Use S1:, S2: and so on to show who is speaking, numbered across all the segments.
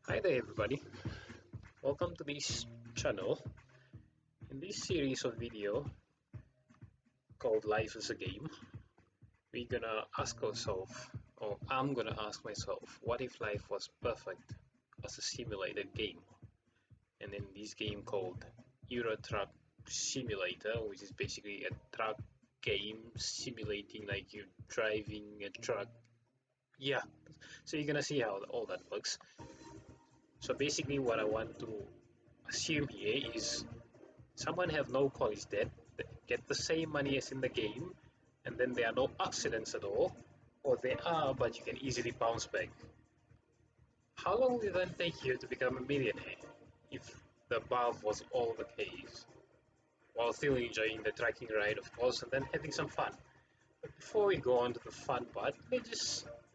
S1: Hi there everybody, welcome to this channel. In this series of video called Life is a Game, we're gonna ask ourselves, or I'm gonna ask myself, what if life was perfect as a simulated game? And in this game called Euro Truck Simulator, which is basically a truck game simulating like you're driving a truck. Yeah, so you're gonna see how all that works. So basically what I want to assume here is someone have no college debt, they get the same money as in the game, and then there are no accidents at all, or there are, but you can easily bounce back. How long will it then take you to become a millionaire if the above was all the case, while still enjoying the trekking ride, of course, and then having some fun? But before we go on to the fun part, we're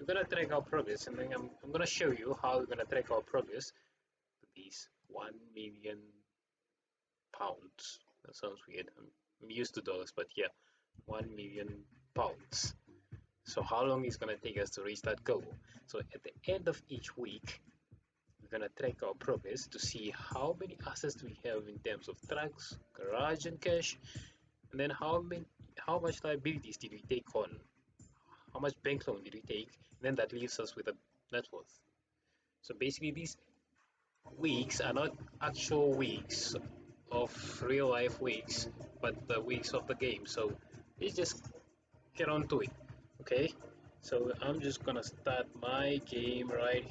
S1: gonna track our progress, and then I'm gonna show you how we're gonna track our progress to these 1 million pounds. That sounds weird. I'm used to dollars, but yeah, 1 million pounds. So how long is gonna take us to reach that goal? So at the end of each week, we're gonna track our progress to see how many assets do we have in terms of trucks, garage, and cash, and then how much liabilities did we take on? How much bank loan did we take? And then that leaves us with a net worth. So basically, these weeks are not actual weeks of real life weeks, but the weeks of the game. So let's just get on to it. Okay, so I'm just gonna start my game right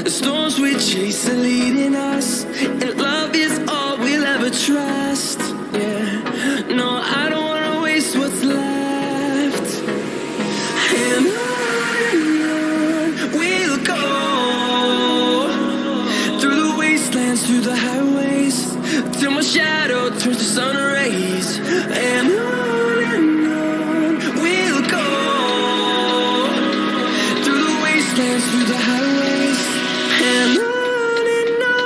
S2: The storms we chase are leading us, and love is all we'll ever trust. Yeah, no, I don't wanna waste what's left. And on we'll go, through the wastelands, through the highways, till my shadow turns to sun rays. And on we'll go, through the wastelands, through the highways, and on we'll go.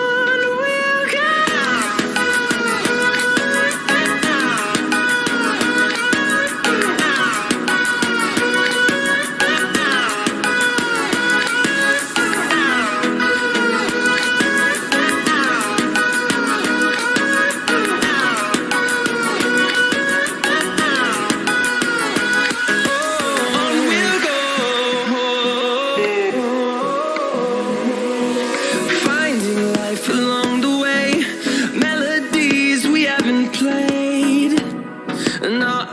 S2: Finding life along the way, melodies we haven't played. No,